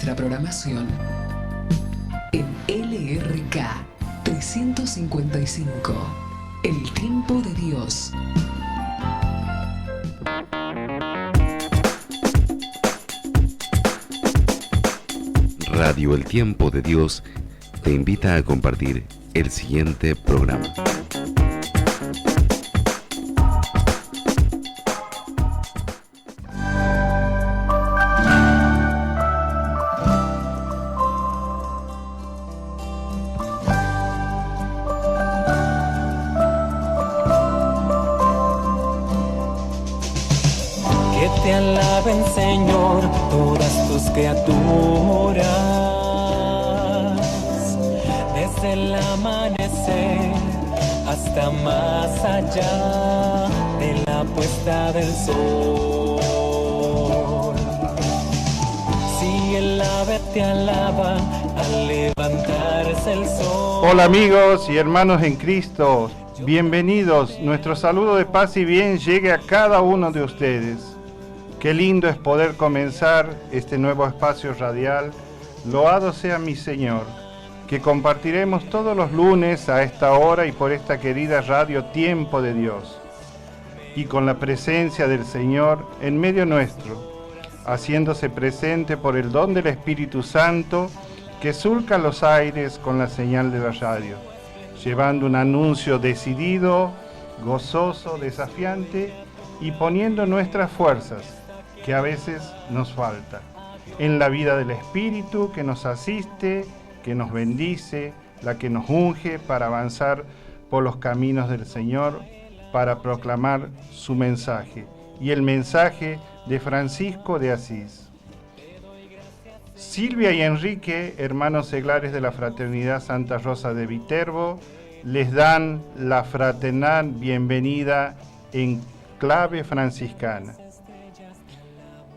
nuestra programación en LRK 355, El Tiempo de Dios. Radio El Tiempo de Dios te invita a compartir el siguiente programa. Que te alaben, Señor, todas tus criaturas, desde el amanecer hasta más allá de la puesta del sol. Si el ave te alaba al levantarse el sol. Hola amigos y hermanos en Cristo, bienvenidos. Nuestro saludo de paz y bien llegue a cada uno de ustedes. Qué lindo es poder comenzar este nuevo espacio radial. Loado sea mi Señor, que compartiremos todos los lunes a esta hora y por esta querida radio Tiempo de Dios. Y con la presencia del Señor en medio nuestro, haciéndose presente por el don del Espíritu Santo que surca los aires con la señal de la radio, llevando un anuncio decidido, gozoso, desafiante y poniendo nuestras fuerzas, que a veces nos falta, en la vida del Espíritu que nos asiste, que nos bendice, la que nos unge para avanzar por los caminos del Señor, para proclamar su mensaje, y el mensaje de Francisco de Asís. Silvia y Enrique, hermanos seglares de la Fraternidad Santa Rosa de Viterbo, les dan la fraternal bienvenida en clave franciscana.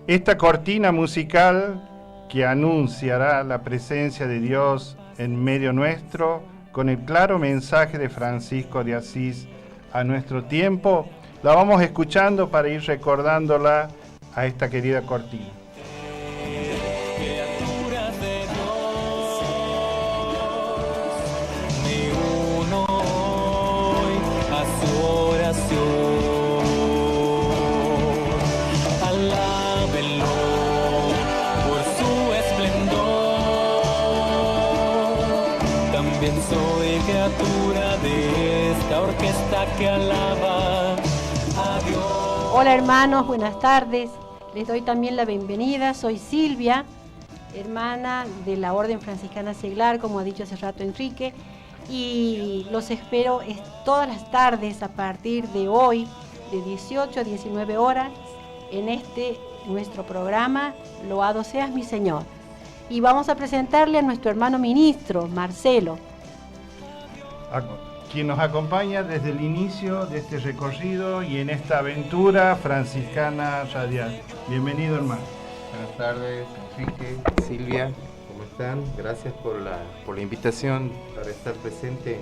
Esta cortina musical que anunciará la presencia de Dios en medio nuestro, con el claro mensaje de Francisco de Asís a nuestro tiempo, la vamos escuchando para ir recordándola a esta querida cortina. Que alaba a Dios. Hola hermanos, buenas tardes. Les doy también la bienvenida. Soy Silvia, hermana de la Orden Franciscana Seglar, como ha dicho hace rato Enrique, y los espero todas las tardes a partir de hoy, de 18 a 19 horas, en nuestro programa Loado seas mi Señor. Y vamos a presentarle a nuestro hermano ministro, Marcelo, quien nos acompaña desde el inicio de este recorrido y en esta aventura franciscana radial. Bienvenido, hermano. Buenas tardes, Enrique, Silvia, ¿cómo están? Gracias por la invitación para estar presente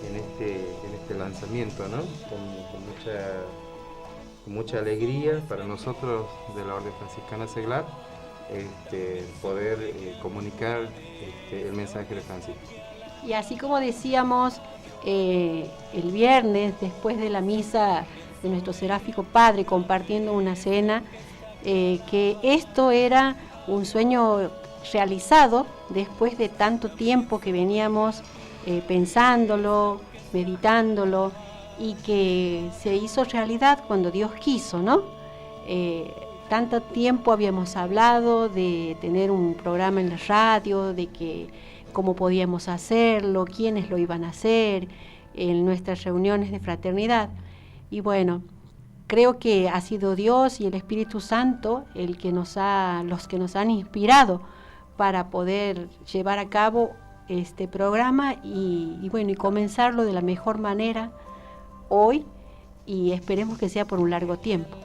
en este lanzamiento, ¿no? Con mucha alegría para nosotros de la Orden Franciscana Seglar, poder comunicar el mensaje de Francisco. y así como decíamos el viernes, después de la misa de nuestro Seráfico Padre, compartiendo una cena, que esto era un sueño realizado después de tanto tiempo que veníamos pensándolo, meditándolo, y que se hizo realidad cuando Dios quiso, ¿no? Tanto tiempo habíamos hablado de tener un programa en la radio, de que cómo podíamos hacerlo, quiénes lo iban a hacer, en nuestras reuniones de fraternidad. Y bueno, creo que ha sido Dios y el Espíritu Santo los que nos han inspirado para poder llevar a cabo este programa y comenzarlo de la mejor manera hoy, y esperemos que sea por un largo tiempo.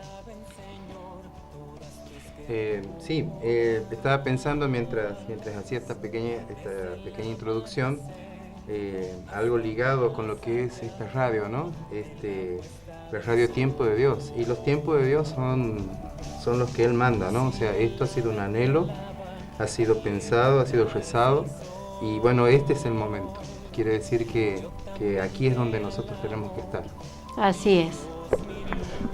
Estaba pensando mientras hacía esta pequeña introducción, algo ligado con lo que es esta radio, ¿no? La radio Tiempo de Dios, y los tiempos de Dios son los que Él manda, ¿no? O sea, esto ha sido un anhelo ha sido pensado, ha sido rezado, y bueno, este es el momento. Quiere decir que aquí es donde nosotros tenemos que estar. Así es.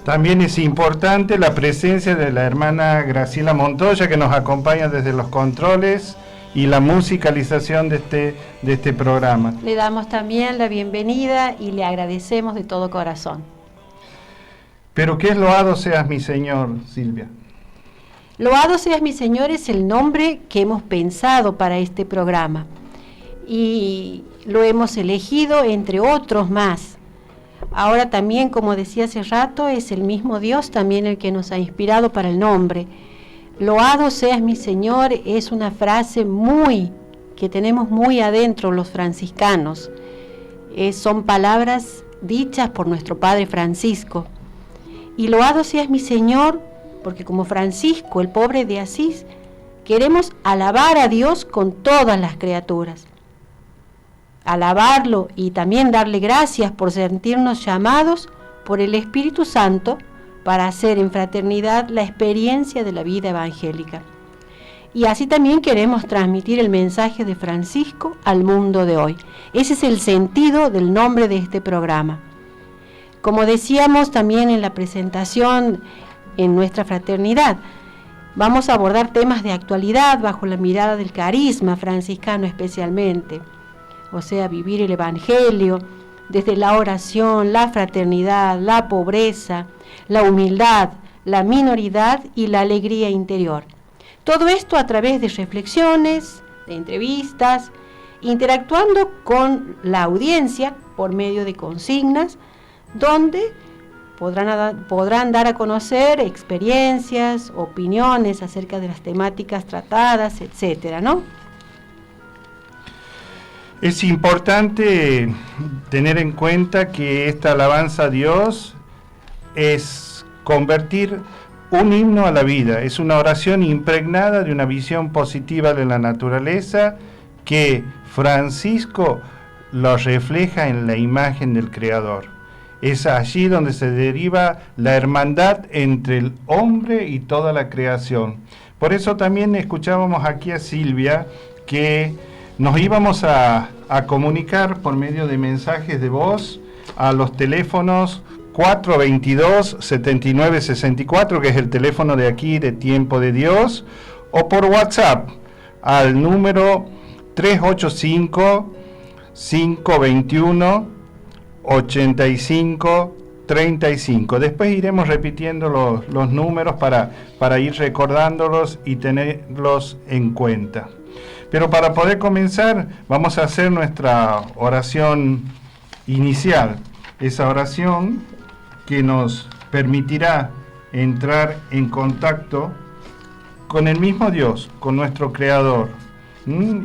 También es importante la presencia de la hermana Graciela Montoya, que nos acompaña desde los controles y la musicalización de este programa. Le damos también la bienvenida y le agradecemos de todo corazón. Pero ¿qué es loado seas mi Señor, Silvia? Loado seas mi Señor es el nombre que hemos pensado para este programa y lo hemos elegido entre otros más. Ahora también, como decía hace rato, es el mismo Dios también el que nos ha inspirado para el nombre. Loado seas mi Señor es una frase que tenemos muy adentro los franciscanos. Son palabras dichas por nuestro Padre Francisco. Y loado seas mi Señor, porque como Francisco, el pobre de Asís, queremos alabar a Dios con todas las criaturas. Alabarlo y también darle gracias por sentirnos llamados por el Espíritu Santo para hacer en fraternidad la experiencia de la vida evangélica. Y así también queremos transmitir el mensaje de Francisco al mundo de hoy. Ese es el sentido del nombre de este programa. Como decíamos también en la presentación en nuestra fraternidad, vamos a abordar temas de actualidad bajo la mirada del carisma franciscano especialmente. O sea, vivir el Evangelio desde la oración, la fraternidad, la pobreza, la humildad, la minoridad y la alegría interior. Todo esto a través de reflexiones, de entrevistas, interactuando con la audiencia por medio de consignas, donde podrán dar a conocer experiencias, opiniones acerca de las temáticas tratadas, etcétera, ¿no? Es importante tener en cuenta que esta alabanza a Dios es convertir un himno a la vida, es una oración impregnada de una visión positiva de la naturaleza que Francisco lo refleja en la imagen del Creador. Es allí donde se deriva la hermandad entre el hombre y toda la creación. Por eso también escuchábamos aquí a Silvia que nos íbamos a comunicar por medio de mensajes de voz a los teléfonos 422-7964, que es el teléfono de aquí de Tiempo de Dios, o por WhatsApp al número 385-521-8535. Después iremos repitiendo los números para ir recordándolos y tenerlos en cuenta. Pero para poder comenzar, vamos a hacer nuestra oración inicial. Esa oración que nos permitirá entrar en contacto con el mismo Dios, con nuestro Creador.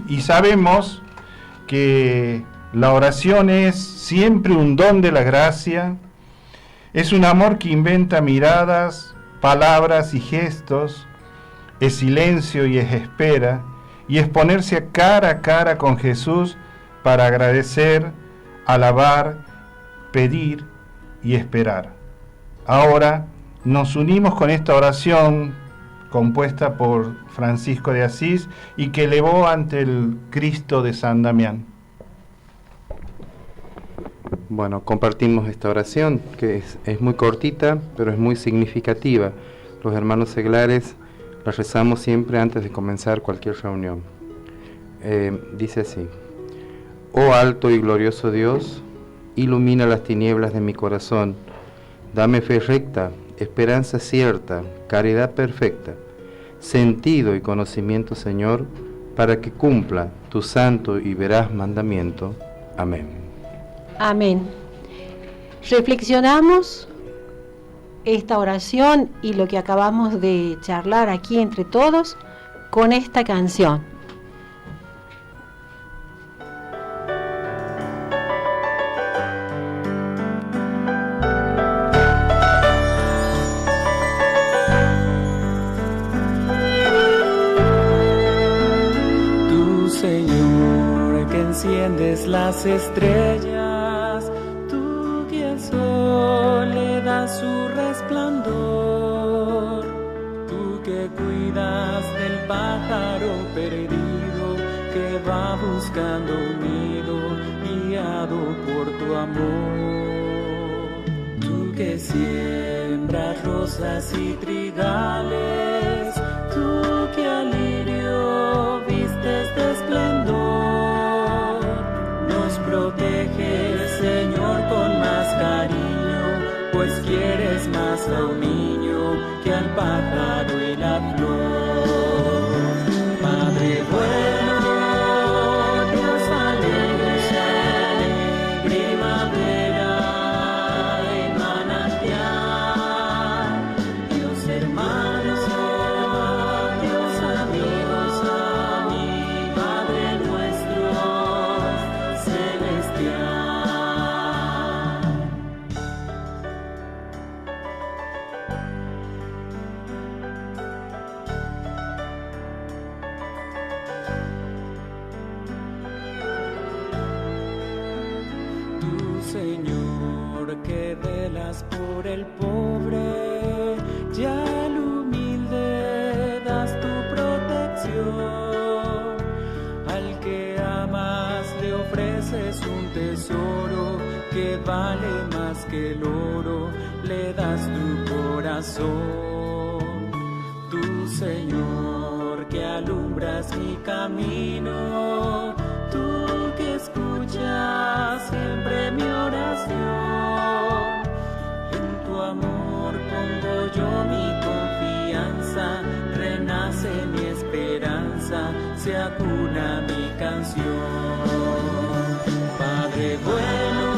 Y sabemos que la oración es siempre un don de la gracia, es un amor que inventa miradas, palabras y gestos, es silencio y es espera, y es ponerse cara a cara con Jesús para agradecer, alabar, pedir y esperar. Ahora nos unimos con esta oración compuesta por Francisco de Asís y que elevó ante el Cristo de San Damián. Bueno, compartimos esta oración que es muy cortita, pero es muy significativa. Los hermanos seglares la rezamos siempre antes de comenzar cualquier reunión. Dice así: Oh alto y glorioso Dios, ilumina las tinieblas de mi corazón, dame fe recta, esperanza cierta, caridad perfecta, sentido y conocimiento, Señor, para que cumpla tu santo y veraz mandamiento. Amén. Amén. Reflexionamos esta oración y lo que acabamos de charlar aquí entre todos con esta canción. Tú, Señor, que enciendes las estrellas, tú que al sol le das su resplandor, tú que cuidas del pájaro buscando un nido, guiado por tu amor. Tú que siembras rosas y trigales, tú que al lirio vistes de esplendor, nos proteges, Señor, con más cariño, pues quieres más a un niño que al pájaro y la flor. Padre bueno, Dios alegre, primavera y manantial, Dios hermano, Dios amigos, mi Padre nuestro celestial. Señor, que velas por el pobre, ya al humilde das tu protección. Al que amas le ofreces un tesoro que vale más que el oro, le das tu corazón. Tú, Señor, que alumbras mi camino, tú que escuchas siempre mi oración. En tu amor pongo yo mi confianza, renace mi esperanza, se acuna mi canción. Padre bueno,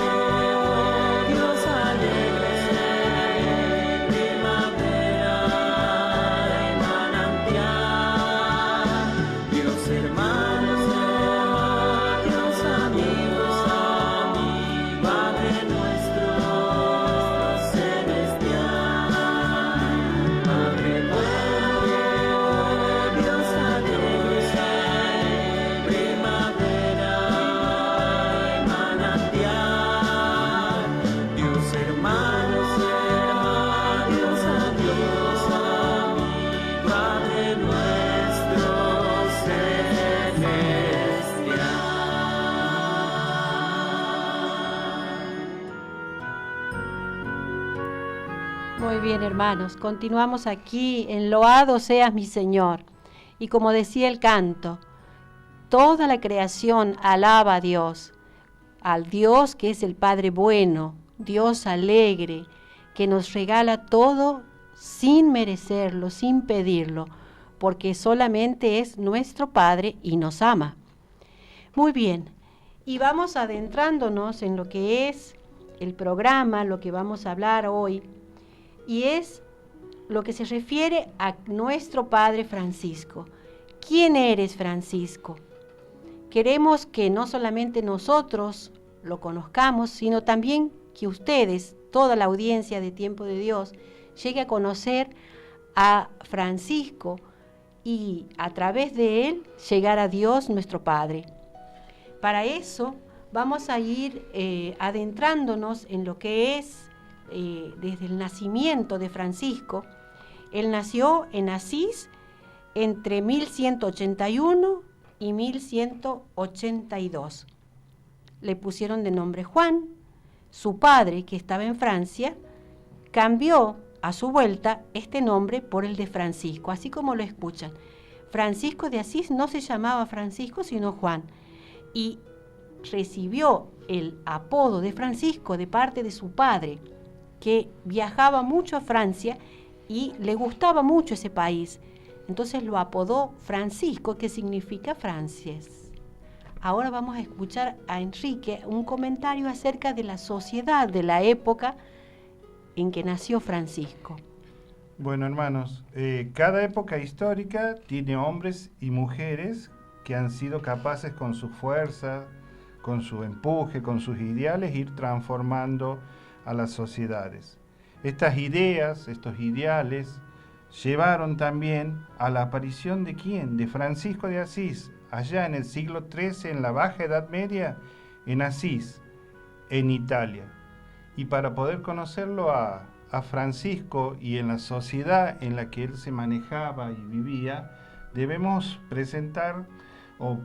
Dios alegre, primavera y manantial, Dios hermano, Dios amigos, mi Padre nuestro celestial. Padre bueno, Dios alegre, primavera y manantial, Dios hermano, Dios amigos, mi Padre nuestro celestial. Muy bien, hermanos, continuamos aquí en Loado seas mi Señor. Y como decía el canto, toda la creación alaba a Dios, al Dios que es el Padre bueno, Dios alegre, que nos regala todo sin merecerlo, sin pedirlo, porque solamente es nuestro Padre y nos ama. Muy bien, y vamos adentrándonos en lo que es el programa, lo que vamos a hablar hoy, y es lo que se refiere a nuestro Padre Francisco. ¿Quién eres, Francisco? Queremos que no solamente nosotros lo conozcamos, sino también que ustedes, toda la audiencia de Tiempo de Dios, llegue a conocer a Francisco y a través de él llegar a Dios nuestro Padre. Para eso vamos a ir adentrándonos en lo que es desde el nacimiento de Francisco. Él nació en Asís entre 1181 y 1182. Le pusieron de nombre Juan. Su padre, que estaba en Francia, cambió a su vuelta este nombre por el de Francisco, así como lo escuchan. Francisco de Asís no se llamaba Francisco, sino Juan, y recibió el apodo de Francisco de parte de su padre, que viajaba mucho a Francia y le gustaba mucho ese país. Entonces lo apodó Francisco, que significa Frances. Ahora vamos a escuchar a Enrique un comentario acerca de la sociedad de la época en que nació Francisco. Bueno, hermanos, cada época histórica tiene hombres y mujeres que han sido capaces con su fuerza, con su empuje, con sus ideales, ir transformando a las sociedades. Estas ideas, estos ideales, llevaron también a la aparición de ¿quién? De Francisco de Asís, allá en el siglo XIII, en la Baja Edad Media, en Asís, en Italia. Y para poder conocerlo a Francisco y en la sociedad en la que él se manejaba y vivía, debemos presentar o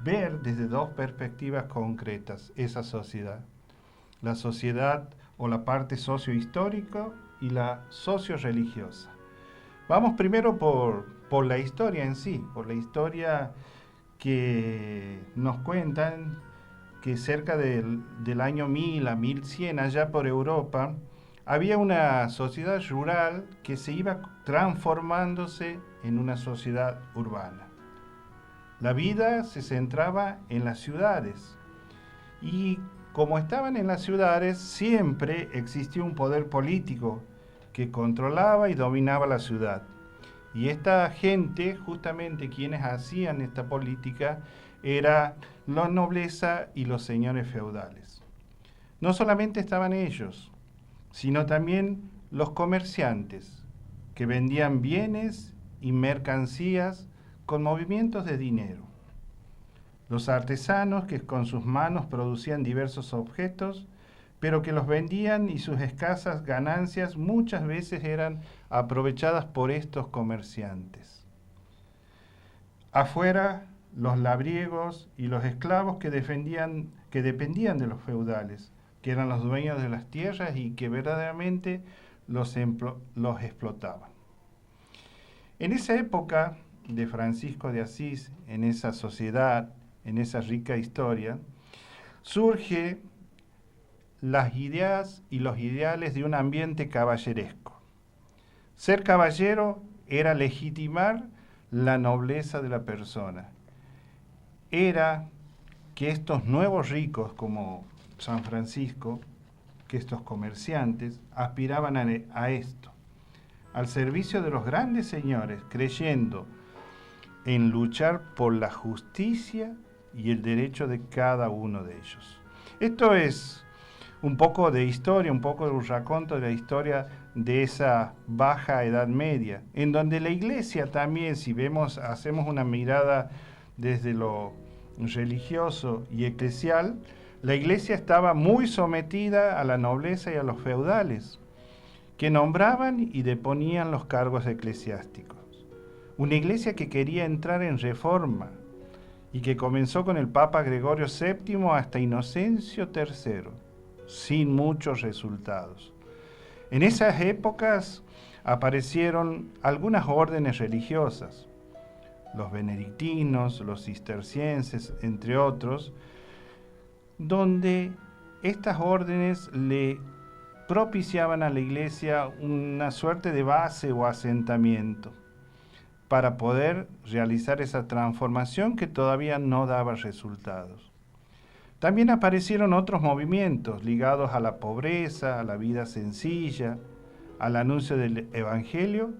ver desde dos perspectivas concretas esa sociedad. La sociedad o la parte sociohistórica y la socio-religiosa. Vamos primero por la historia en sí, por la historia que nos cuentan que cerca del año 1000 a 1100, allá por Europa, había una sociedad rural que se iba transformándose en una sociedad urbana. La vida se centraba en las ciudades y como estaban en las ciudades, siempre existía un poder político que controlaba y dominaba la ciudad. Y esta gente, justamente quienes hacían esta política, era la nobleza y los señores feudales. No solamente estaban ellos, sino también los comerciantes, que vendían bienes y mercancías con movimientos de dinero. Los artesanos que con sus manos producían diversos objetos, pero que los vendían y sus escasas ganancias muchas veces eran aprovechadas por estos comerciantes. Afuera, los labriegos y los esclavos que dependían de los feudales, que eran los dueños de las tierras y que verdaderamente los explotaban. En esa época de Francisco de Asís, en esa sociedad, en esa rica historia, surge las ideas y los ideales de un ambiente caballeresco. Ser caballero era legitimar la nobleza de la persona. Era que estos nuevos ricos como San Francisco, que estos comerciantes, aspiraban a esto, al servicio de los grandes señores, creyendo en luchar por la justicia y el derecho de cada uno de ellos. Esto es un poco de historia, un poco de un raconto de la historia de esa baja Edad Media, en donde la Iglesia también, si hacemos una mirada desde lo religioso y eclesial, la Iglesia estaba muy sometida a la nobleza y a los feudales, que nombraban y deponían los cargos eclesiásticos. Una Iglesia que quería entrar en reforma y que comenzó con el Papa Gregorio VII hasta Inocencio III, sin muchos resultados. En esas épocas aparecieron algunas órdenes religiosas, los benedictinos, los cistercienses, entre otros, donde estas órdenes le propiciaban a la Iglesia una suerte de base o asentamiento para poder realizar esa transformación que todavía no daba resultados. También aparecieron otros movimientos ligados a la pobreza, a la vida sencilla, al anuncio del Evangelio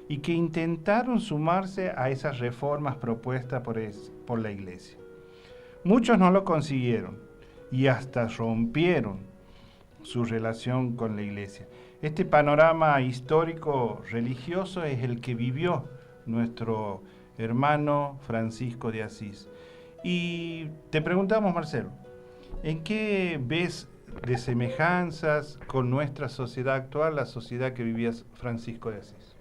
y que intentaron sumarse a esas reformas propuestas por la Iglesia. Muchos no lo consiguieron y hasta rompieron su relación con la Iglesia. Este panorama histórico religioso es el que vivió nuestro hermano Francisco de Asís. Y te preguntamos, Marcelo, ¿en qué ves de semejanzas con nuestra sociedad actual, la sociedad que vivía Francisco de Asís?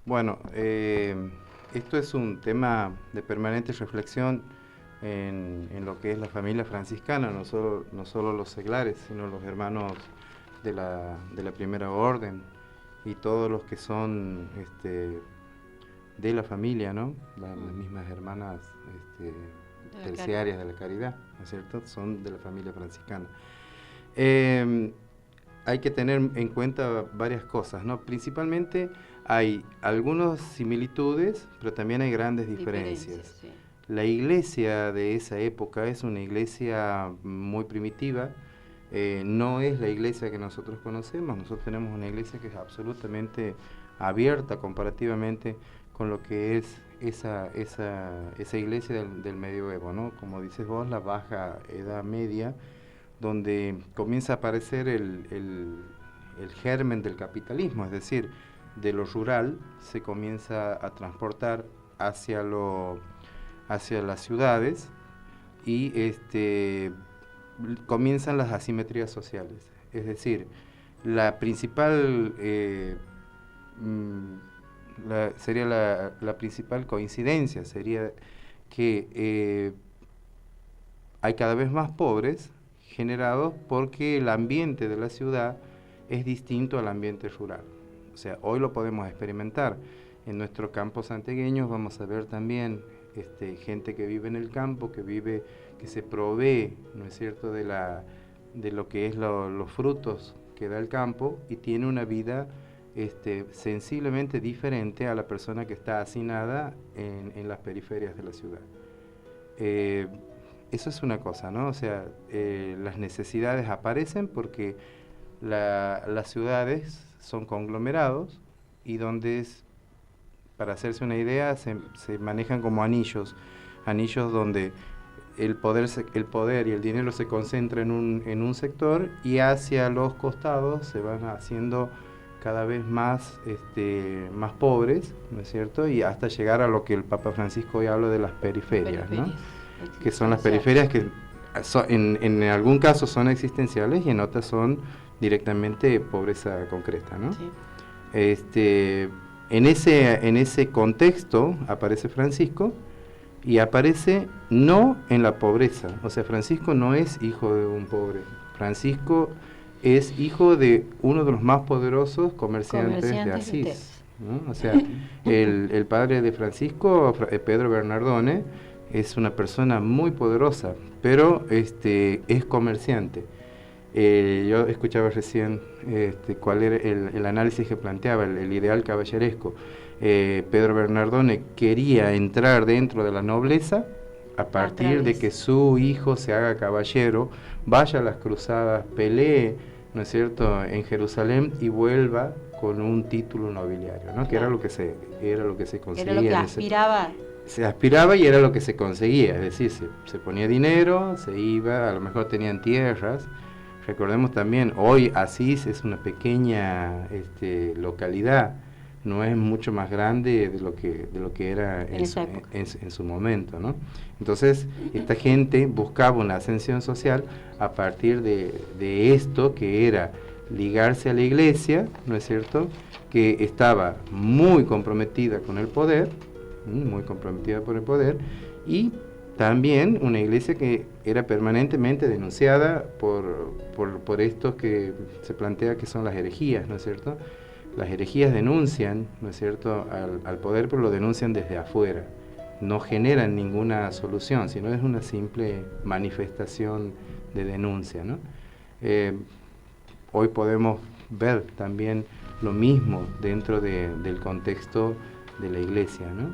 Bueno, esto es un tema de permanente reflexión en lo que es la familia franciscana, no solo los seglares, sino los hermanos de la primera orden y todos los que son de la familia, ¿no? Las mismas hermanas terciarias de la caridad, ¿no es cierto? Son de la familia franciscana. Hay que tener en cuenta varias cosas, ¿no? Principalmente hay algunas similitudes, pero también hay grandes diferencias. Sí. La iglesia de esa época es una iglesia muy primitiva, no es la iglesia que nosotros conocemos. Nosotros tenemos una iglesia que es absolutamente abierta comparativamente con lo que es esa iglesia del medioevo, ¿no? Como dices vos, la baja Edad Media, donde comienza a aparecer el germen del capitalismo, es decir, de lo rural se comienza a transportar hacia las ciudades y comienzan las asimetrías sociales. Es decir, la principal sería la principal coincidencia sería que hay cada vez más pobres generados porque el ambiente de la ciudad es distinto al ambiente rural. O sea, hoy lo podemos experimentar. En nuestros campos santiagueños vamos a ver también gente que vive en el campo, que se provee, ¿no es cierto?, de lo que es los frutos que da el campo, y tiene una vida sensiblemente diferente a la persona que está hacinada en las periferias de la ciudad. Eso es una cosa, ¿no? O sea, las necesidades aparecen porque las ciudades son conglomerados y donde para hacerse una idea, se manejan como anillos donde el poder y el dinero se concentra en un sector, y hacia los costados se van haciendo cada vez más pobres, ¿no es cierto? Y hasta llegar a lo que el Papa Francisco hoy habla de las periferias, ¿no? Que son las periferias que en algún caso son existenciales y en otras son directamente pobreza concreta, ¿no? Sí. En ese contexto aparece Francisco, y aparece no en la pobreza. O sea, Francisco no es hijo de un pobre. Francisco es hijo de uno de los más poderosos comerciantes de Asís, ¿no? O sea, el padre de Francisco, Pedro Bernardone, es una persona muy poderosa, pero es comerciante. Yo escuchaba recién cuál era el análisis que planteaba, el ideal caballeresco. Pedro Bernardone quería entrar dentro de la nobleza a partir de que su hijo se haga caballero, vaya a las cruzadas, pelee, ¿no es cierto?, en Jerusalén, y vuelva con un título nobiliario, ¿no? Que era lo que se conseguía. Era lo que aspiraba. Se aspiraba y era lo que se conseguía, es decir, se ponía dinero, se iba, a lo mejor tenían tierras. Recordemos también, hoy Asís es una pequeña localidad, no es mucho más grande de lo que era en su momento, ¿no? Entonces, esta gente buscaba una ascensión social a partir de esto, que era ligarse a la iglesia, ¿no es cierto?, que estaba muy comprometida con el poder, muy comprometida por el poder, y también una iglesia que era permanentemente denunciada por esto que se plantea que son las herejías, ¿no es cierto? Las herejías denuncian, ¿no es cierto?, al poder, pero lo denuncian desde afuera. No generan ninguna solución, sino es una simple manifestación de denuncia, ¿no? Hoy podemos ver también lo mismo dentro del contexto de la iglesia, ¿no?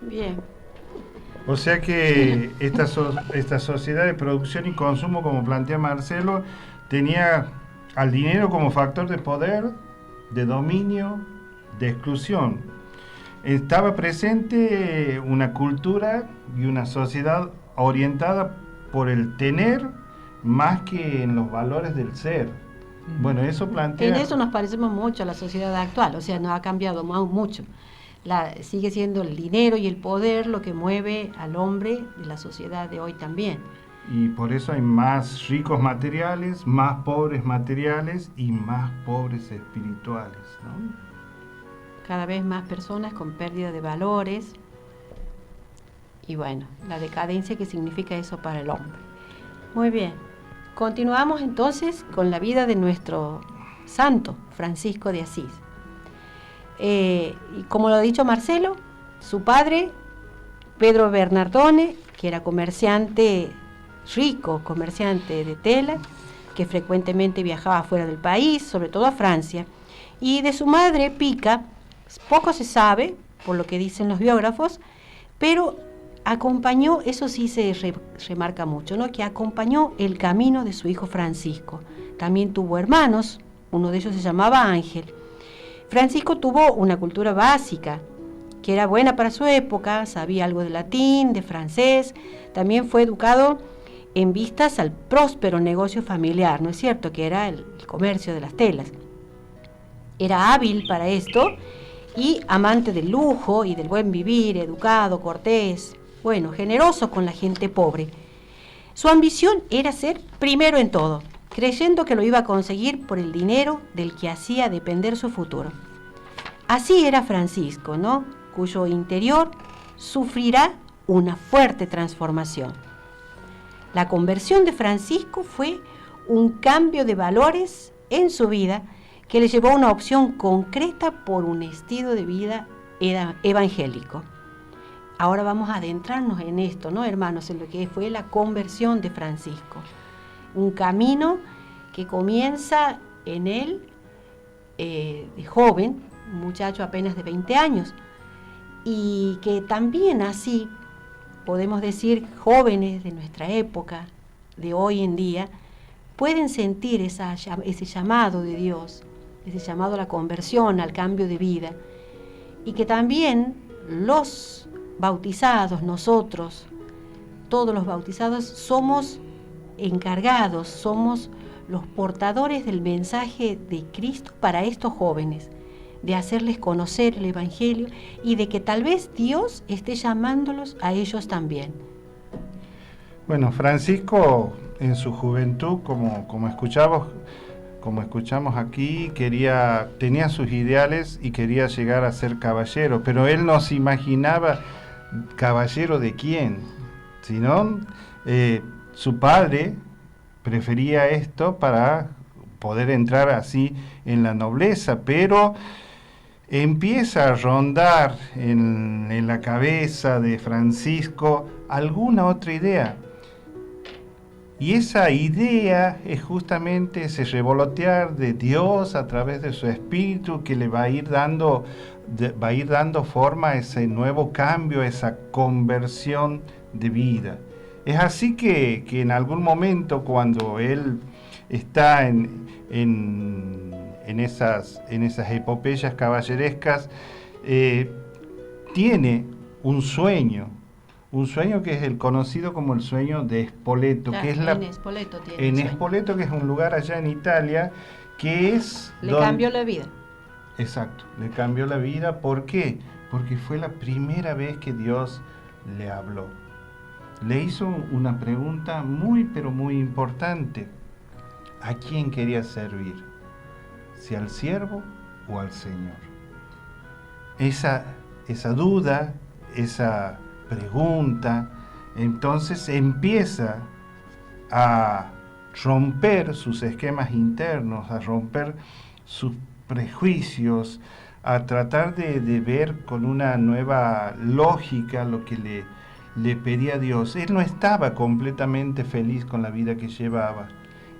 Bien. O sea que esta sociedad de producción y consumo, como plantea Marcelo, tenía al dinero como factor de poder, de dominio, de exclusión. Estaba presente una cultura y una sociedad orientada por el tener más que en los valores del ser. Bueno, eso plantea... En eso nos parecemos mucho a la sociedad actual, o sea, no ha cambiado mucho. Sigue siendo el dinero y el poder lo que mueve al hombre de la sociedad de hoy también. Y por eso hay más ricos materiales, más pobres materiales y más pobres espirituales, ¿no? Cada vez más personas con pérdida de valores y bueno, la decadencia que significa eso para el hombre. Muy bien, continuamos entonces con la vida de nuestro santo, Francisco de Asís. Y como lo ha dicho Marcelo, su padre, Pedro Bernardone, que era rico comerciante de tela, que frecuentemente viajaba fuera del país, sobre todo a Francia, y de su madre, Pica, poco se sabe, por lo que dicen los biógrafos, pero acompañó, eso sí se remarca mucho, ¿no?, que acompañó el camino de su hijo Francisco. También tuvo hermanos, uno de ellos se llamaba Ángel. Francisco tuvo una cultura básica, que era buena para su época, sabía algo de latín, de francés, también fue educado en vistas al próspero negocio familiar, ¿no es cierto?, que era el comercio de las telas. Era hábil para esto y amante del lujo y del buen vivir, educado, cortés, bueno, generoso con la gente pobre. Su ambición era ser primero en todo, creyendo que lo iba a conseguir por el dinero del que hacía depender su futuro. Así era Francisco, ¿no?, cuyo interior sufrirá una fuerte transformación. La conversión de Francisco fue un cambio de valores en su vida que le llevó a una opción concreta por un estilo de vida evangélico. Ahora vamos a adentrarnos en esto, ¿no, hermanos? En lo que fue la conversión de Francisco. Un camino que comienza en él de joven, un muchacho apenas de 20 años, y que también así, podemos decir, jóvenes de nuestra época, de hoy en día, pueden sentir ese llamado de Dios, ese llamado a la conversión, al cambio de vida, y que también los bautizados, nosotros, todos los bautizados, somos encargados, somos los portadores del mensaje de Cristo para estos jóvenes, de hacerles conocer el Evangelio y de que tal vez Dios esté llamándolos a ellos también. Bueno, Francisco en su juventud, como escuchamos aquí, tenía sus ideales y quería llegar a ser caballero, pero él no se imaginaba caballero de quién, sino su padre prefería esto para poder entrar así en la nobleza, pero empieza a rondar en la cabeza de Francisco alguna otra idea. Y esa idea es justamente ese revolotear de Dios a través de su espíritu que le va a ir dando forma a ese nuevo cambio, a esa conversión de vida. Es así que en algún momento, cuando él está en esas epopeyas caballerescas, tiene un sueño que es el conocido como el sueño de Spoleto, Claro, que es en Spoleto, que es un lugar allá en Italia, que es cambió la vida. Exacto, le cambió la vida. ¿Por qué? Porque fue la primera vez que Dios le habló. Le hizo una pregunta muy, pero muy importante. ¿A quién quería servir? ¿Si al siervo o al Señor? Esa duda, esa pregunta, entonces empieza a romper sus esquemas internos, a romper sus prejuicios, a tratar de ver con una nueva lógica lo que le pedía a Dios. Él no estaba completamente feliz con la vida que llevaba.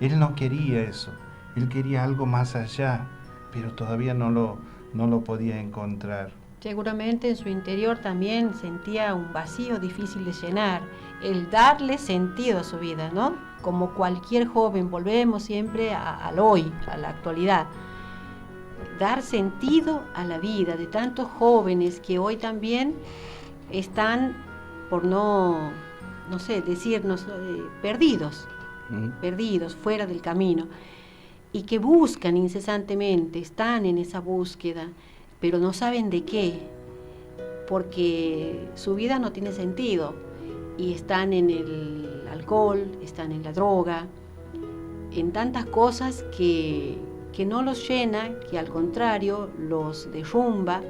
Él no quería eso. Él quería algo más allá, pero todavía no lo podía encontrar. Seguramente en su interior también sentía un vacío difícil de llenar, el darle sentido a su vida, ¿no? Como cualquier joven, volvemos siempre al hoy, a la actualidad. Dar sentido a la vida de tantos jóvenes que hoy también están, por no sé, decirnos, perdidos, fuera del camino, y que buscan incesantemente, están en esa búsqueda, pero no saben de qué, porque su vida no tiene sentido, y están en el alcohol, están en la droga, en tantas cosas que no los llena, que al contrario los derrumba,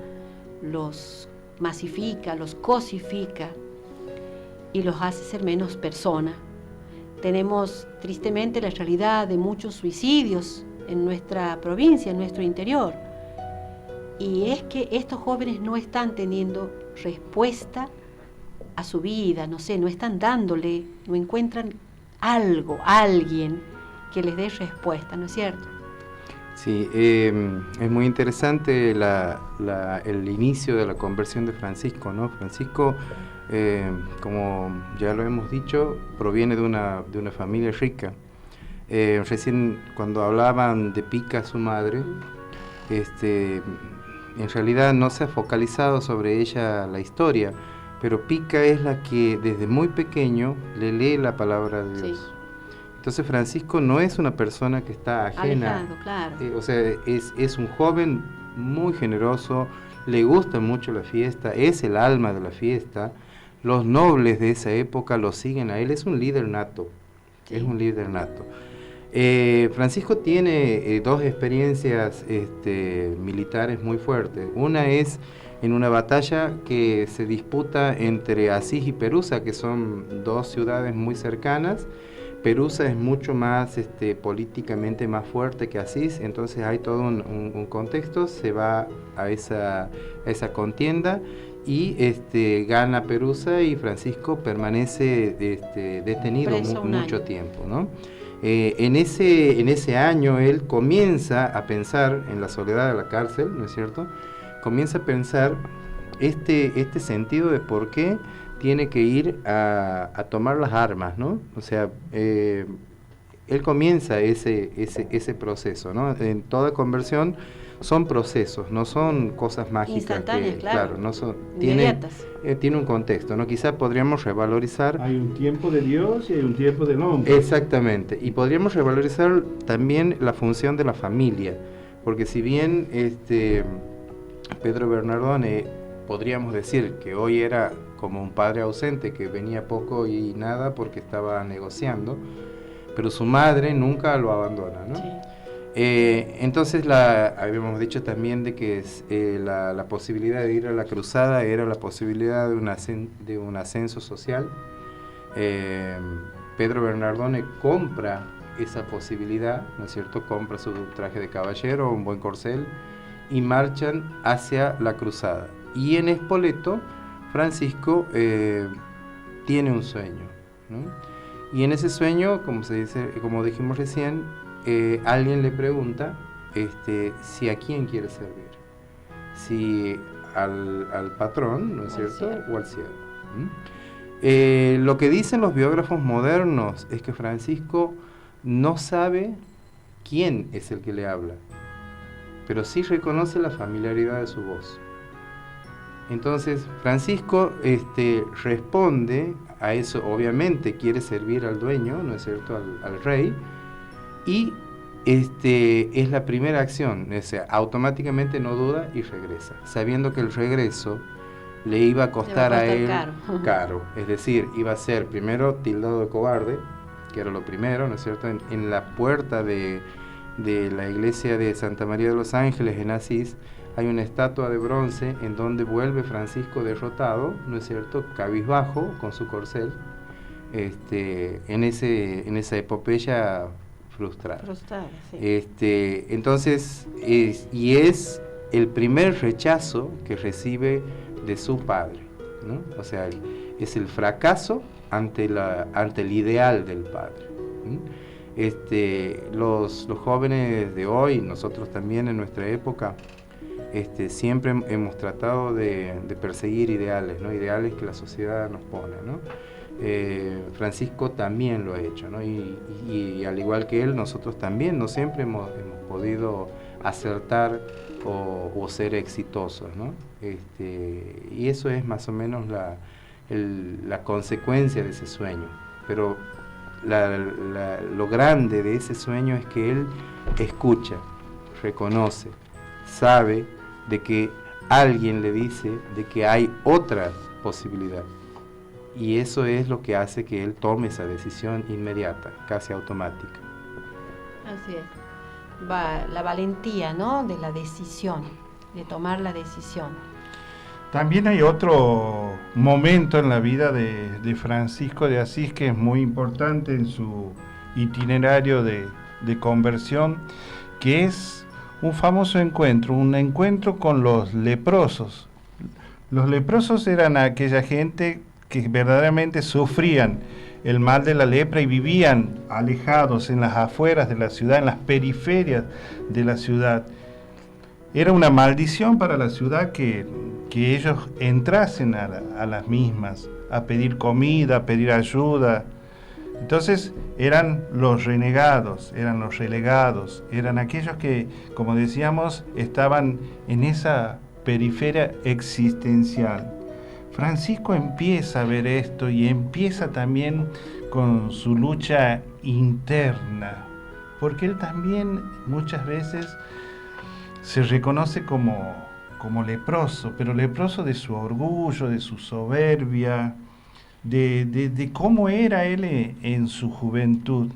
los masifica, los cosifica y los hace ser menos persona. Tenemos tristemente la realidad de muchos suicidios en nuestra provincia, en nuestro interior. Y es que estos jóvenes no están teniendo respuesta a su vida, no están dándole, no encuentran alguien que les dé respuesta, ¿no es cierto? Sí, es muy interesante el inicio de la conversión de Francisco, ¿no? Francisco, como ya lo hemos dicho, proviene de una familia rica. Recién cuando hablaban de Pica, su madre, en realidad no se ha focalizado sobre ella la historia, pero Pica es la que desde muy pequeño le lee la palabra de Dios. Sí. Entonces Francisco no es una persona que está ajena, alejado, claro. O sea, es un joven muy generoso, le gusta mucho la fiesta, es el alma de la fiesta. Los nobles de esa época lo siguen a él, es un líder nato, sí. Es un líder nato. Francisco tiene dos experiencias militares muy fuertes. Una es en una batalla que se disputa entre Asís y Perusa, que son dos ciudades muy cercanas. Perusa es mucho más políticamente más fuerte que Asís, entonces hay todo un contexto, se va a esa contienda y gana Perusa y Francisco permanece detenido mucho tiempo, ¿no? En ese año él comienza a pensar en la soledad de la cárcel, ¿no es cierto? Comienza a pensar este sentido de por qué tiene que ir a tomar las armas, ¿no? O sea, él comienza ese proceso, ¿no? En toda conversión son procesos, no son cosas mágicas. Instantáneas, claro, no son, inmediatas. Tiene un contexto, ¿no? Quizás podríamos revalorizar. Hay un tiempo de Dios y hay un tiempo del hombre. Exactamente, y podríamos revalorizar también la función de la familia, porque si bien Pedro Bernardone podríamos decir que hoy era como un padre ausente que venía poco y nada porque estaba negociando, pero su madre nunca lo abandona, ¿no? Sí. Entonces habíamos dicho también de que la posibilidad de ir a la cruzada era la posibilidad de un ascenso social. Pedro Bernardone compra esa posibilidad, ¿no es cierto? Compra su traje de caballero, un buen corcel, y marchan hacia la cruzada. Y en Spoleto, Francisco tiene un sueño, ¿no? Y en ese sueño, como dijimos recién, alguien le pregunta si a quién quiere servir, si al patrón, ¿no es cierto?, o al cielo. Lo que dicen los biógrafos modernos es que Francisco no sabe quién es el que le habla, pero sí reconoce la familiaridad de su voz. Entonces Francisco responde a eso, obviamente quiere servir al dueño, ¿no es cierto?, al rey, y es la primera acción, o sea, automáticamente no duda y regresa, sabiendo que el regreso le iba a costar a él caro, es decir, iba a ser primero tildado de cobarde, que era lo primero, ¿no es cierto?, en la puerta de la iglesia de Santa María de los Ángeles en Asís, hay una estatua de bronce en donde vuelve Francisco derrotado, ¿no es cierto?, cabizbajo con su corcel, en esa epopeya frustrada. Sí. Entonces, es el primer rechazo que recibe de su padre, ¿no? O sea, es el fracaso ante el ideal del padre, ¿no? Los jóvenes de hoy, nosotros también en nuestra época, siempre hemos tratado de perseguir ideales, ¿no? Ideales que la sociedad nos pone, ¿no? Francisco también lo ha hecho, ¿no? Y al igual que él, nosotros también no siempre hemos podido acertar o ser exitosos, ¿no? Y eso es más o menos la consecuencia de ese sueño, pero lo grande de ese sueño es que él escucha, reconoce, sabe de que alguien le dice de que hay otra posibilidad. Y eso es lo que hace que él tome esa decisión inmediata, casi automática. Así es. La valentía, ¿no?, de la decisión, de tomar la decisión. También hay otro momento en la vida de Francisco de Asís que es muy importante en su itinerario de conversión, que es un famoso encuentro, un encuentro con los leprosos. Los leprosos eran aquella gente que verdaderamente sufrían el mal de la lepra y vivían alejados en las afueras de la ciudad, en las periferias de la ciudad. Era una maldición para la ciudad que ellos entrasen a las mismas, a pedir comida, a pedir ayuda. Entonces eran los renegados, eran los relegados, eran aquellos que, como decíamos, estaban en esa periferia existencial. Francisco empieza a ver esto y empieza también con su lucha interna, porque él también muchas veces se reconoce como leproso, pero leproso de su orgullo, de su soberbia, de cómo era él en su juventud.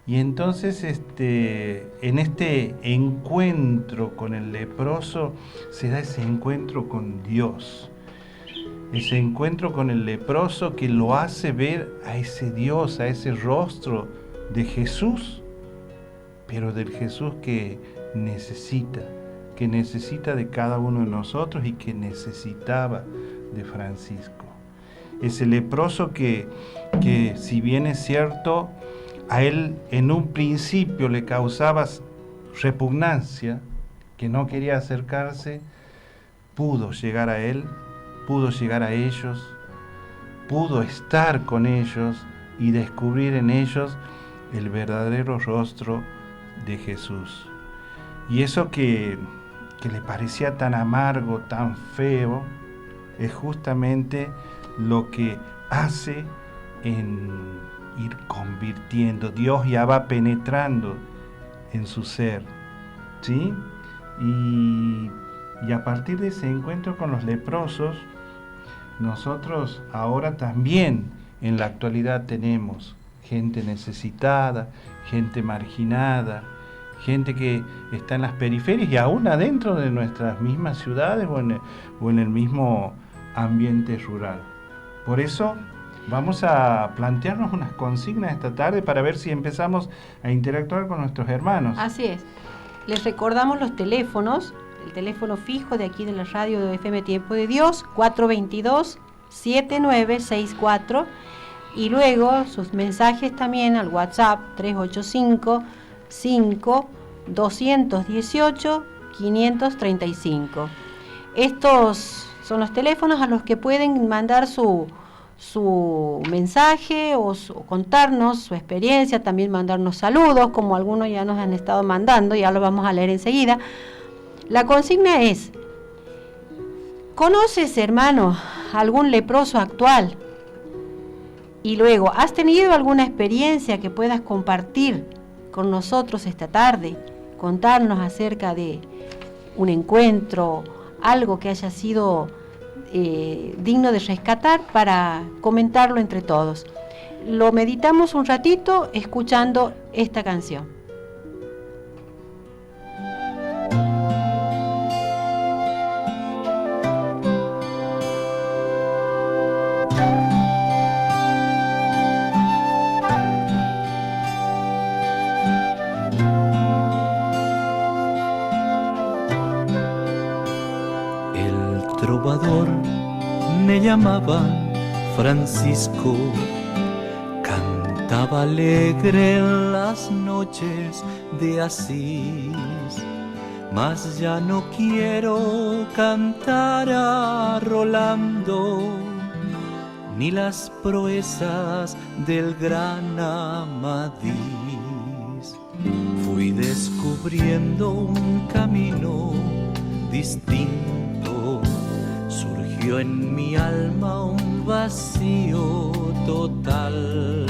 Y entonces en este encuentro con el leproso se da ese encuentro con Dios. Ese encuentro con el leproso que lo hace ver a ese Dios, a ese rostro de Jesús, pero del Jesús que necesita de cada uno de nosotros y que necesitaba de Francisco. Ese leproso que si bien es cierto, a él en un principio le causaba repugnancia, que no quería acercarse, pudo llegar a él, pudo llegar a ellos, pudo estar con ellos y descubrir en ellos el verdadero rostro de Jesús. Y eso que le parecía tan amargo, tan feo, es justamente lo que hace en ir convirtiendo. Dios ya va penetrando en su ser, ¿sí? Y a partir de ese encuentro con los leprosos, nosotros ahora también en la actualidad tenemos gente necesitada, gente marginada, gente que está en las periferias y aún adentro de nuestras mismas ciudades o en el mismo ambiente rural. Por eso vamos a plantearnos unas consignas esta tarde para ver si empezamos a interactuar con nuestros hermanos. Así es. Les recordamos los teléfonos, el teléfono fijo de aquí de la radio de FM Tiempo de Dios, 422-7964, y luego sus mensajes también al WhatsApp 385-5-218-535. Estos son los teléfonos a los que pueden mandar su mensaje o contarnos su experiencia, también mandarnos saludos, como algunos ya nos han estado mandando, ya lo vamos a leer enseguida. La consigna es: ¿conoces, hermano, algún leproso actual? Y luego, ¿has tenido alguna experiencia que puedas compartir con nosotros esta tarde? Contarnos acerca de un encuentro, algo que haya sido digno de rescatar para comentarlo entre todos. Lo meditamos un ratito escuchando esta canción. Trovador me llamaba Francisco, cantaba alegre en las noches de Asís, mas ya no quiero cantar a Rolando, ni las proezas del gran Amadís. Fui descubriendo un camino distinto, surgió en mi alma un vacío total.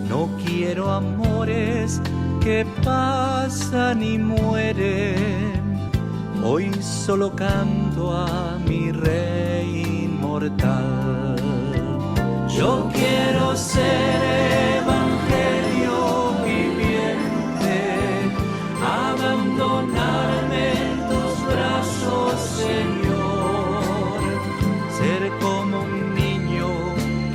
No quiero amores que pasan y mueren, hoy solo canto a mi rey inmortal. Yo quiero ser evangelio viviente, abandonarme en tus brazos, Señor, ser como un niño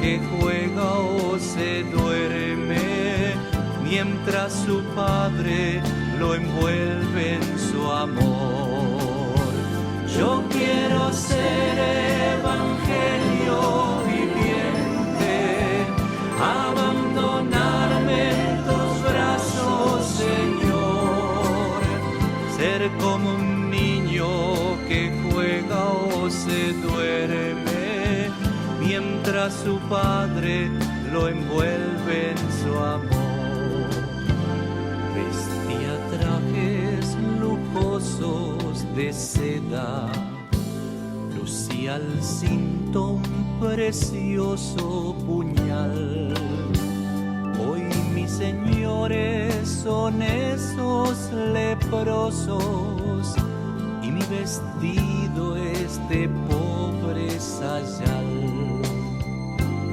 que juega o se duerme, mientras su padre lo envuelve en su amor. Yo quiero ser evangelio viviente, abandonarme en tus brazos, Señor, ser como un niño que juega o se duerme, mientras su padre lo envuelve en su amor. Vestía trajes lujosos de seda, lucía al cinto un precioso puñal. Hoy mis señores son esos leprosos y mi vestido es de pobre sayal.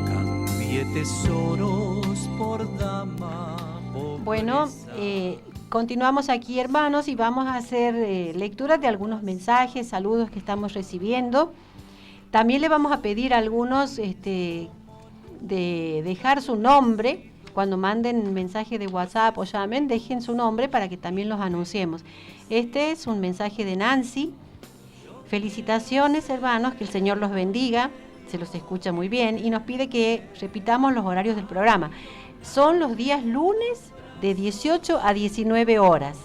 Cambié tesoros por dama pobre. Bueno, continuamos aquí, hermanos, y vamos a hacer lecturas de algunos mensajes, saludos que estamos recibiendo. También le vamos a pedir a algunos de dejar su nombre. Cuando manden mensaje de WhatsApp o llamen, dejen su nombre para que también los anunciemos. Este es un mensaje de Nancy. Felicitaciones, hermanos, que el Señor los bendiga. Se los escucha muy bien y nos pide que repitamos los horarios del programa. Son los días lunes de 18 a 19 horas.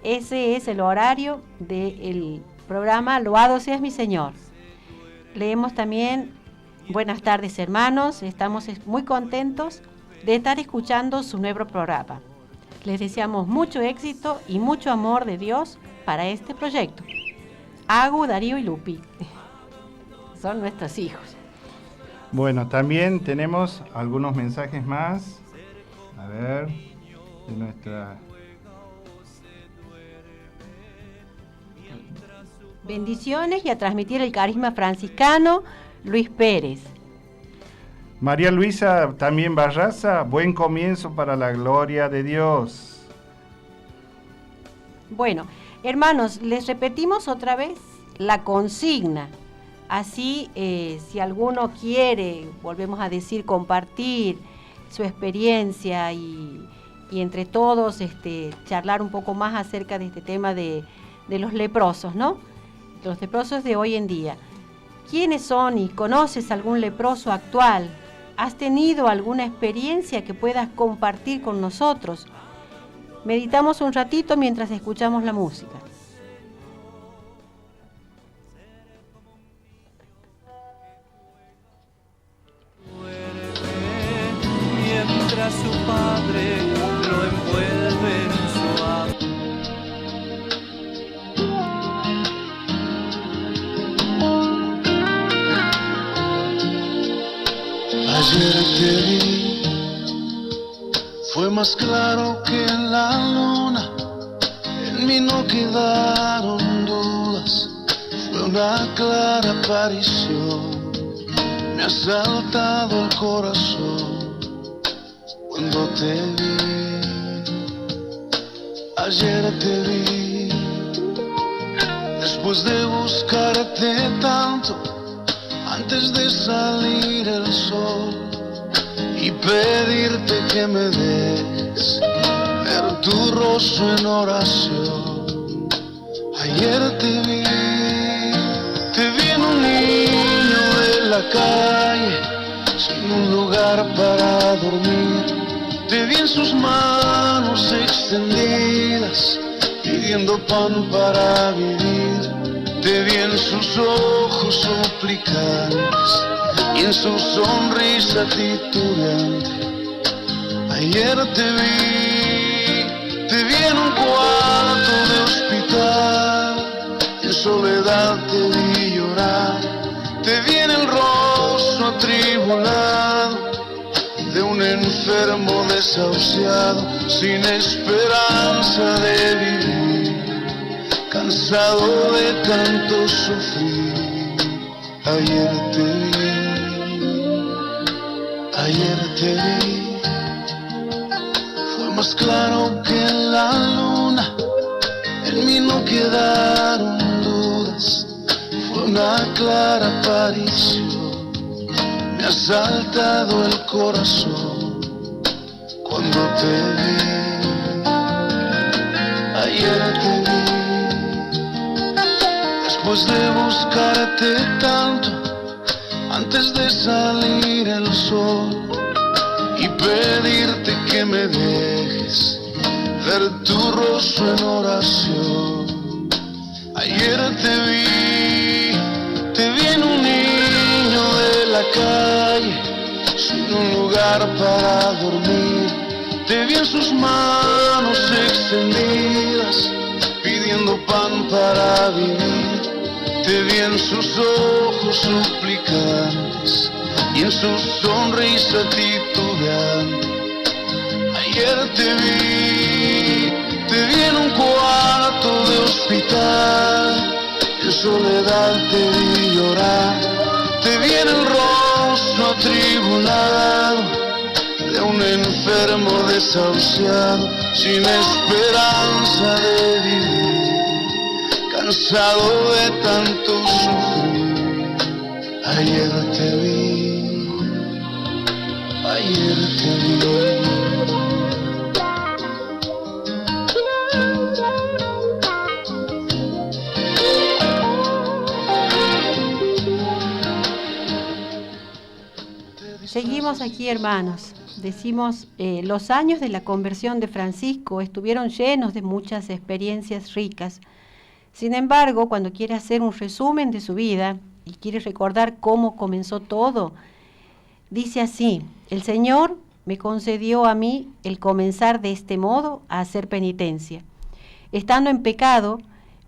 Ese es el horario del programa Loado seas mi Señor. Leemos también, buenas tardes, hermanos. Estamos muy contentos de estar escuchando su nuevo programa. Les deseamos mucho éxito y mucho amor de Dios para este proyecto. Agu, Darío y Lupi son nuestros hijos. Bueno, también tenemos algunos mensajes más. A ver, de nuestra... Bendiciones y a transmitir el carisma franciscano, Luis Pérez. María Luisa también Barraza, buen comienzo para la gloria de Dios. Bueno, hermanos, les repetimos otra vez la consigna. Así, si alguno quiere, volvemos a decir, compartir su experiencia y entre todos charlar un poco más acerca de este tema de los leprosos, ¿no? Los leprosos de hoy en día. ¿Quiénes son y conoces algún leproso actual? ¿Has tenido alguna experiencia que puedas compartir con nosotros? Meditamos un ratito mientras escuchamos la música. Mientras su padre lo envuelve en su amor. Ayer te vi, fue más claro que la luna, en mí no quedaron dudas, fue una clara aparición, me ha saltado el corazón cuando te vi. Ayer te vi, después de buscarte tanto, antes de salir el sol y pedirte que me dejes ver tu rostro en oración. Ayer te vi en un niño de la calle, sin un lugar para dormir. Te vi en sus manos extendidas, pidiendo pan para vivir. Te vi en sus ojos suplicantes y en su sonrisa titubeante. Ayer te vi en un cuarto de hospital, en soledad te vi llorar. Te vi en el rostro atribulado de un enfermo desahuciado, sin esperanza de vivir, cansado de tanto sufrir. Ayer te vi, fue más claro que la luna, en mí no quedaron dudas, fue una clara aparición, me ha saltado el corazón cuando te vi. Ayer te vi, después de buscarte tanto, antes de salir el sol y pedirte que me dejes ver tu rostro en oración. Ayer te vi en un niño de la calle, sin un lugar para dormir. Te vi en sus manos extendidas, pidiendo pan para vivir. Te vi en sus ojos suplicantes y en su sonrisa titubeante. Ayer te vi en un cuarto de hospital, en soledad te vi llorar. Te vi en el rostro atribulado de un enfermo enfermo, desahuciado, sin esperanza de vivir, cansado de tanto sufrir. Ayer te vi, ayer te vi. Seguimos aquí, hermanos. Decimos, los años de la conversión de Francisco estuvieron llenos de muchas experiencias ricas. Sin embargo, cuando quiere hacer un resumen de su vida y quiere recordar cómo comenzó todo, dice así: el Señor me concedió a mí el comenzar de este modo a hacer penitencia. Estando en pecado,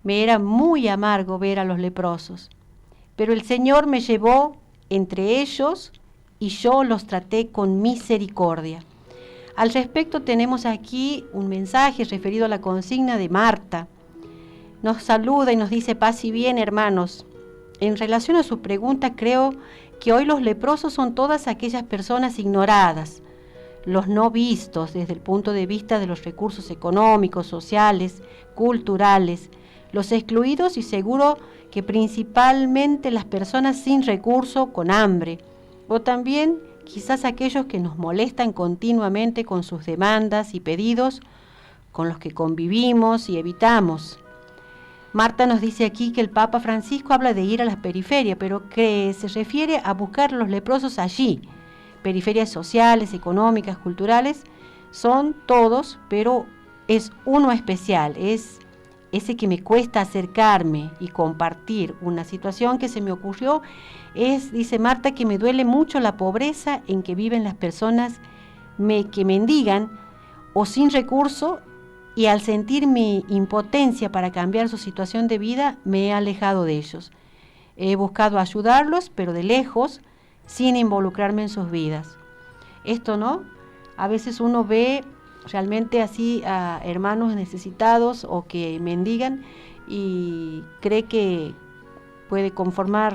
me era muy amargo ver a los leprosos, pero el Señor me llevó entre ellos y yo los traté con misericordia. Al respecto tenemos aquí un mensaje referido a la consigna de Marta. Nos saluda y nos dice: paz y bien, hermanos. En relación a su pregunta, creo que hoy los leprosos son todas aquellas personas ignoradas, los no vistos desde el punto de vista de los recursos económicos, sociales, culturales, los excluidos y seguro que principalmente las personas sin recurso, con hambre, o también quizás aquellos que nos molestan continuamente con sus demandas y pedidos, con los que convivimos y evitamos. Marta nos dice aquí que el Papa Francisco habla de ir a las periferias, pero que se refiere a buscar a los leprosos allí. Periferias sociales, económicas, culturales, son todos, pero es uno especial, es ese que me cuesta acercarme y compartir una situación que se me ocurrió. Dice Marta, que me duele mucho la pobreza en que viven las personas que mendigan o sin recurso, y al sentir mi impotencia para cambiar su situación de vida, me he alejado de ellos. He buscado ayudarlos, pero de lejos, sin involucrarme en sus vidas. Esto, ¿no? A veces uno ve realmente así a hermanos necesitados o que mendigan y cree que puede conformar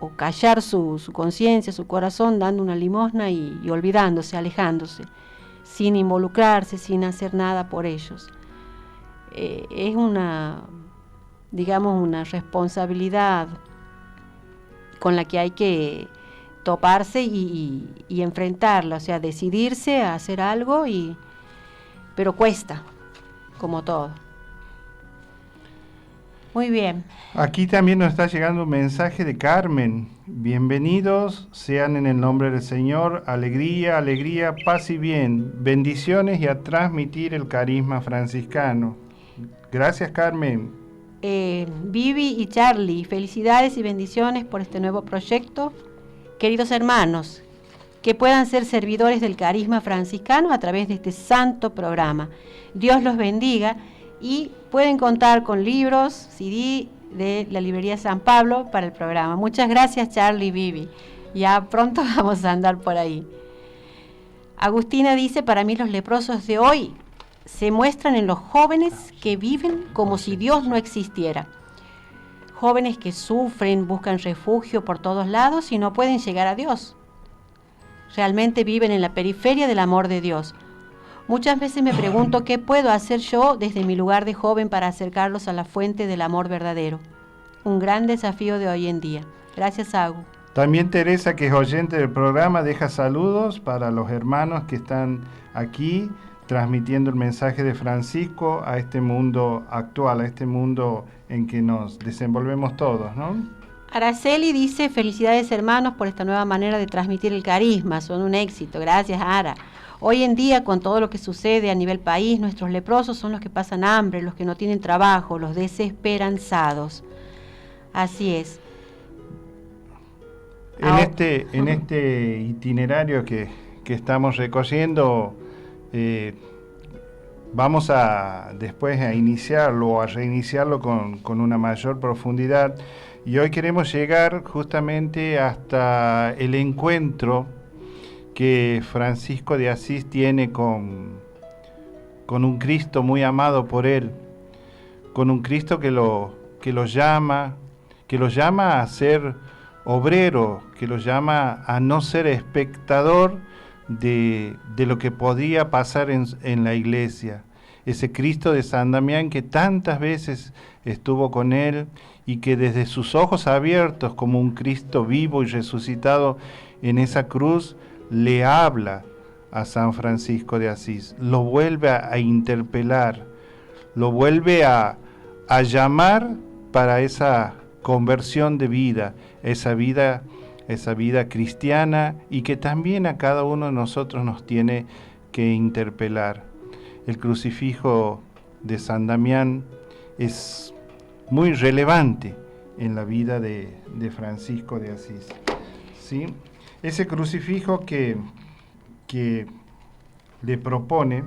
o callar su conciencia, su corazón, dando una limosna y olvidándose, alejándose, sin involucrarse, sin hacer nada por ellos. Es una responsabilidad con la que hay que toparse y enfrentarla, o sea, decidirse a hacer algo, pero cuesta, como todo. Muy bien. Aquí también nos está llegando un mensaje de Carmen. Bienvenidos sean en el nombre del Señor. Alegría, alegría, paz y bien. Bendiciones y a transmitir el carisma franciscano. Gracias, Carmen. Vivi y Charlie, felicidades y bendiciones por este nuevo proyecto. Queridos hermanos, que puedan ser servidores del carisma franciscano a través de este santo programa. Dios los bendiga. Y pueden contar con libros, CD de la librería San Pablo para el programa. Muchas gracias, Charlie y Vivi. Ya pronto vamos a andar por ahí. Agustina dice: para mí los leprosos de hoy se muestran en los jóvenes que viven como si Dios no existiera. Jóvenes que sufren, buscan refugio por todos lados y no pueden llegar a Dios. Realmente viven en la periferia del amor de Dios. Muchas veces me pregunto qué puedo hacer yo desde mi lugar de joven para acercarlos a la fuente del amor verdadero. Un gran desafío de hoy en día. Gracias, Agu. También Teresa, que es oyente del programa, deja saludos para los hermanos que están aquí transmitiendo el mensaje de Francisco a este mundo actual, a este mundo en que nos desenvolvemos todos, ¿no? Araceli dice: felicidades, hermanos, por esta nueva manera de transmitir el carisma. Son un éxito. Gracias, Ara. Hoy en día, con todo lo que sucede a nivel país, nuestros leprosos son los que pasan hambre, los que no tienen trabajo, los desesperanzados. Así es. En este itinerario que estamos recorriendo, vamos después a iniciarlo o a reiniciarlo con una mayor profundidad. Y hoy queremos llegar justamente hasta el encuentro que Francisco de Asís tiene con un Cristo muy amado por él, con un Cristo que lo llama a ser obrero, que lo llama a no ser espectador, de lo que podía pasar en la iglesia. Ese Cristo de San Damián que tantas veces estuvo con él y que desde sus ojos abiertos como un Cristo vivo y resucitado en esa cruz le habla a San Francisco de Asís, lo vuelve a interpelar, lo vuelve a llamar para esa conversión de vida, esa vida cristiana, y que también a cada uno de nosotros nos tiene que interpelar. El crucifijo de San Damián es muy relevante en la vida de Francisco de Asís, ¿sí? Ese crucifijo que le propone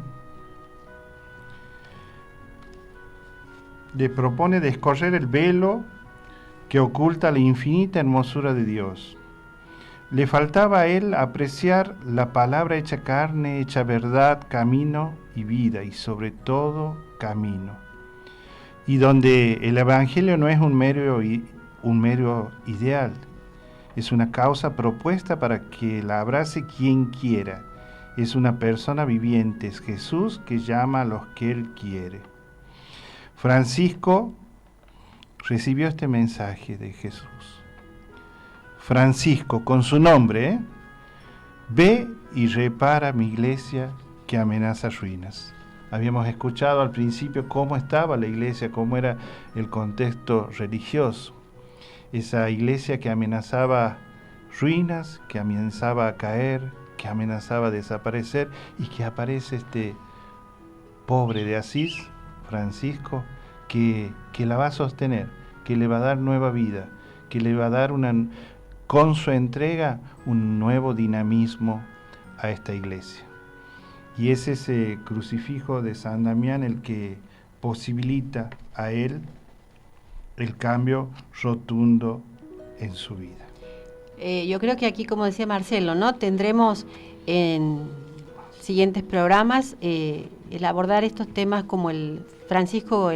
descorrer el velo que oculta la infinita hermosura de Dios. Le faltaba a él apreciar la palabra hecha carne, hecha verdad, camino y vida, y sobre todo camino. Y donde el Evangelio no es un mero ideal, es una causa propuesta para que la abrace quien quiera. Es una persona viviente, es Jesús que llama a los que Él quiere. Francisco recibió este mensaje de Jesús. Francisco, con su nombre, ve y repara mi iglesia que amenaza ruinas. Habíamos escuchado al principio cómo estaba la iglesia, cómo era el contexto religioso. Esa iglesia que amenazaba ruinas, que amenazaba a caer, que amenazaba a desaparecer, y que aparece este pobre de Asís, Francisco, que la va a sostener, que le va a dar nueva vida, que le va a dar con su entrega un nuevo dinamismo a esta iglesia. Y es ese crucifijo de San Damián el que posibilita a él el cambio rotundo en su vida. Yo creo que aquí, como decía Marcelo, ¿no?, tendremos en siguientes programas el abordar estos temas como el Francisco,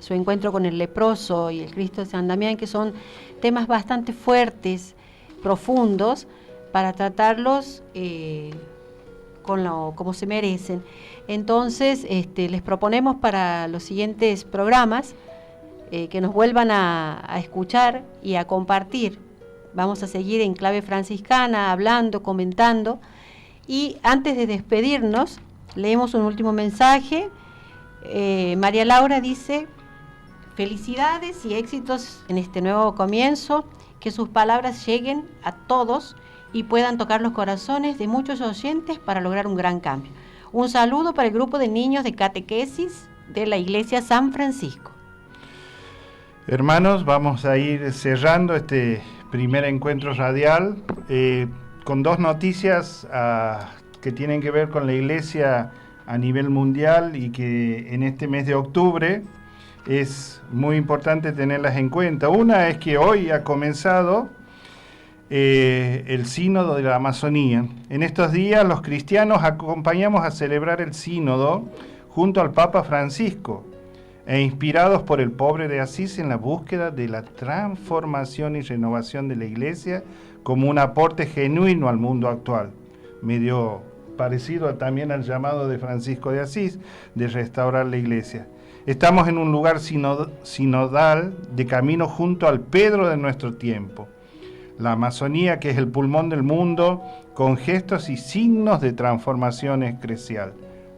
su encuentro con el leproso y el Cristo de San Damián, que son temas bastante fuertes, profundos, para tratarlos como se merecen. Entonces, les proponemos para los siguientes programas que nos vuelvan a escuchar y a compartir. Vamos a seguir en clave franciscana, hablando, comentando. Y antes de despedirnos, leemos un último mensaje. María Laura dice: felicidades y éxitos en este nuevo comienzo, que sus palabras lleguen a todos y puedan tocar los corazones de muchos oyentes para lograr un gran cambio. Un saludo para el grupo de niños de catequesis de la Iglesia San Francisco. Hermanos, vamos a ir cerrando este primer encuentro radial con dos noticias que tienen que ver con la Iglesia a nivel mundial y que en este mes de octubre es muy importante tenerlas en cuenta. Una es que hoy ha comenzado el Sínodo de la Amazonía. En estos días los cristianos acompañamos a celebrar el Sínodo junto al Papa Francisco e inspirados por el pobre de Asís en la búsqueda de la transformación y renovación de la Iglesia como un aporte genuino al mundo actual, medio parecido también al llamado de Francisco de Asís de restaurar la Iglesia. Estamos en un lugar sinodal de camino junto al Pedro de nuestro tiempo, la Amazonía, que es el pulmón del mundo, con gestos y signos de transformación eclesial.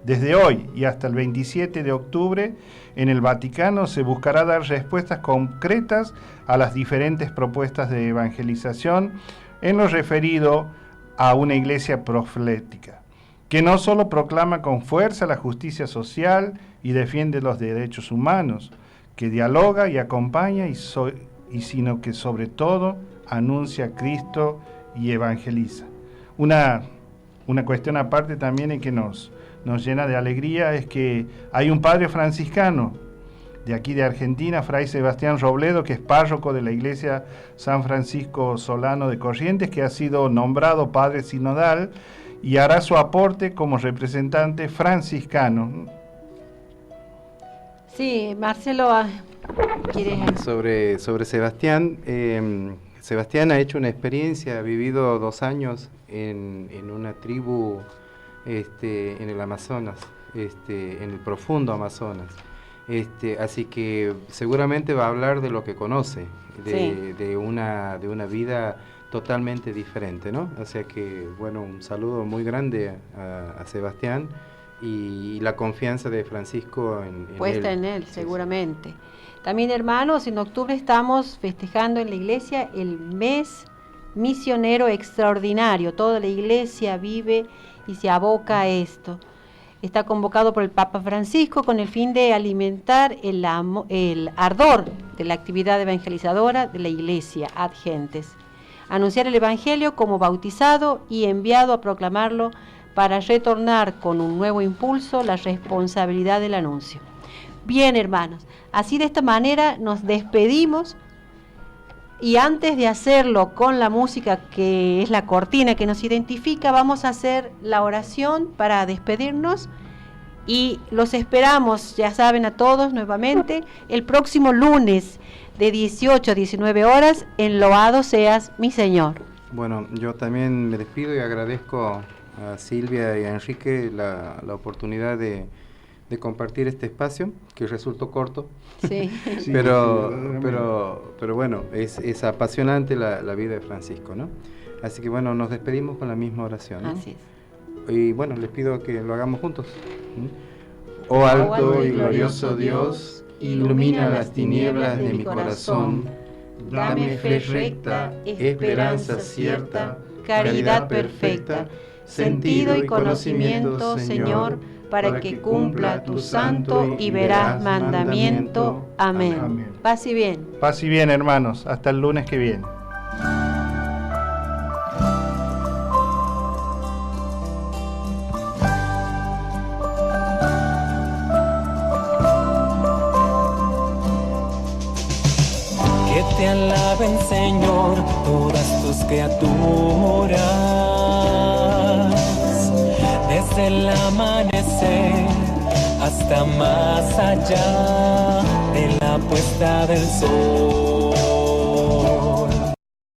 Desde hoy y hasta el 27 de octubre, en el Vaticano se buscará dar respuestas concretas a las diferentes propuestas de evangelización en lo referido a una iglesia profética, que no solo proclama con fuerza la justicia social y defiende los derechos humanos, que dialoga y acompaña, sino que sobre todo anuncia a Cristo y evangeliza. Una cuestión aparte también y que nos llena de alegría es que hay un padre franciscano de aquí de Argentina, Fray Sebastián Robledo, que es párroco de la iglesia San Francisco Solano de Corrientes, que ha sido nombrado padre sinodal y hará su aporte como representante franciscano. Sí, Marcelo, ¿quieres? Sobre Sebastián, Sebastián ha hecho una experiencia, ha vivido 2 años en una tribu en el Amazonas, en el profundo Amazonas. Así que seguramente va a hablar de lo que conoce, de una vida totalmente diferente, ¿no? O sea que, bueno, un saludo muy grande a Sebastián y la confianza de Francisco en puesta él. en él, seguramente. También, hermanos, en octubre estamos festejando en la iglesia el mes misionero extraordinario. Toda la iglesia vive y se aboca a esto. Está convocado por el Papa Francisco con el fin de alimentar el ardor de la actividad evangelizadora de la iglesia ad gentes. Anunciar el evangelio como bautizado y enviado a proclamarlo para retornar con un nuevo impulso la responsabilidad del anuncio. Bien, hermanos, así de esta manera nos despedimos. Y antes de hacerlo con la música que es la cortina que nos identifica, vamos a hacer la oración para despedirnos y los esperamos, ya saben, a todos nuevamente el próximo lunes de 18 a 19 horas en Loado Seas mi Señor. Bueno, yo también me despido y agradezco a Silvia y a Enrique la oportunidad de compartir este espacio, que resultó corto. Sí. pero bueno, es apasionante la vida de Francisco, ¿no? Así que bueno, nos despedimos con la misma oración, ¿no? Así es. Y bueno, les pido que lo hagamos juntos. Oh alto y glorioso Dios, ilumina las tinieblas de mi corazón, dame fe recta, esperanza cierta, caridad perfecta, sentido y conocimiento, Señor, para que cumpla tu santo y veraz mandamiento. Amén. Amén. Paz y bien. Paz y bien, hermanos. Hasta el lunes que viene. Que te alaben, Señor, todas tus criaturas, desde el amanecer hasta más allá de la puesta del sol.